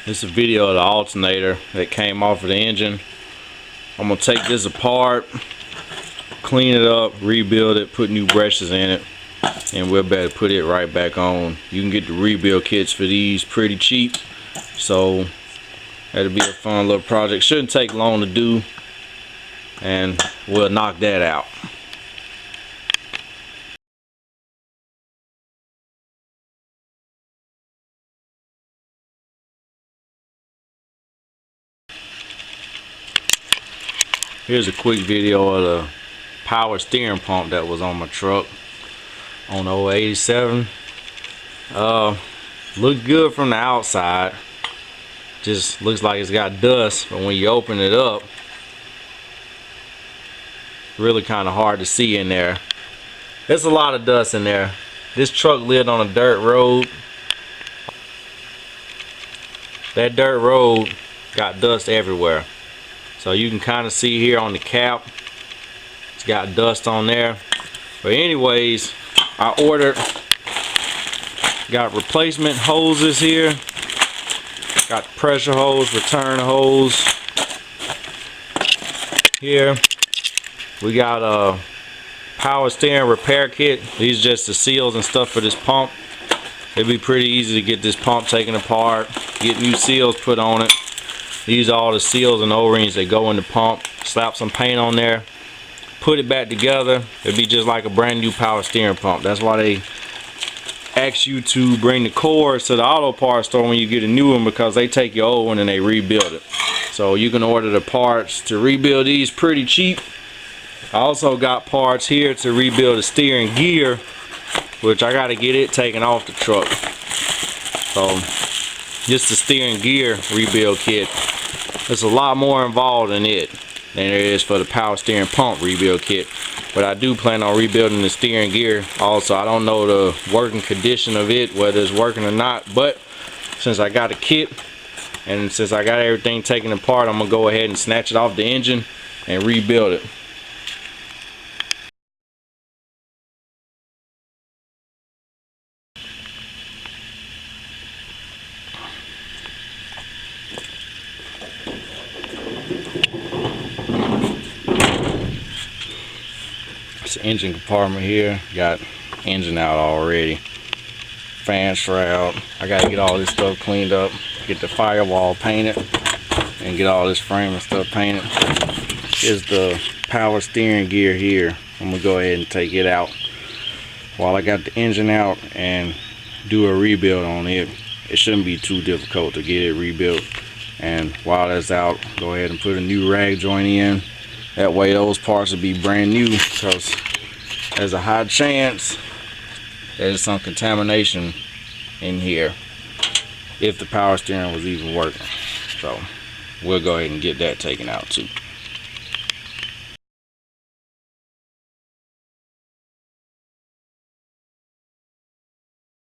This is a video of the alternator that came off of the engine. I'm gonna take this apart, clean it up, rebuild it, put new brushes in it, and we'll better put it right back on. You can get the rebuild kits for these pretty cheap, so that'll be a fun little project. Shouldn't take long to do, and we'll knock that out. Here's a quick video of the power steering pump that was on my truck on the 087. Looked good from the outside. Just looks like it's got dust, but when you open it up, really kind of hard to see in there. There's a lot of dust in there. This truck lived on a dirt road. That dirt road got dust everywhere. So you can kind of see here on the cap, it's got dust on there. But anyways, I ordered, got replacement hoses here. Got pressure hose, return hose here. We got a power steering repair kit. These are just the seals and stuff for this pump. It'd be pretty easy to get this pump taken apart, get new seals put on it. These are all the seals and O-rings that go in the pump. Slap some paint on there, put it back together. It'd be just like a brand new power steering pump. That's why they ask you to bring the cords to the auto parts store when you get a new one, because they take your old one and they rebuild it. So you can order the parts to rebuild these pretty cheap. I also got parts here to rebuild the steering gear, which I got to get it taken off the truck. So just the steering gear rebuild kit. There's a lot more involved in it than there is for the power steering pump rebuild kit. But I do plan on rebuilding the steering gear also. I don't know the working condition of it, whether it's working or not, but since I got a kit and since I got everything taken apart, I'm gonna go ahead and snatch it off the engine and rebuild it. It's engine compartment here, got engine out already, fan shroud. I gotta get all this stuff cleaned up, get the firewall painted, and get all this frame and stuff painted. Here's the power steering gear here. I'm gonna go ahead and take it out while I got the engine out and do a rebuild on it. It shouldn't be too difficult to get it rebuilt, and while that's out, go ahead and put a new rag joint in. That way those parts will be brand new, because there's a high chance there's some contamination in here if the power steering was even working. So we'll go ahead and get that taken out too.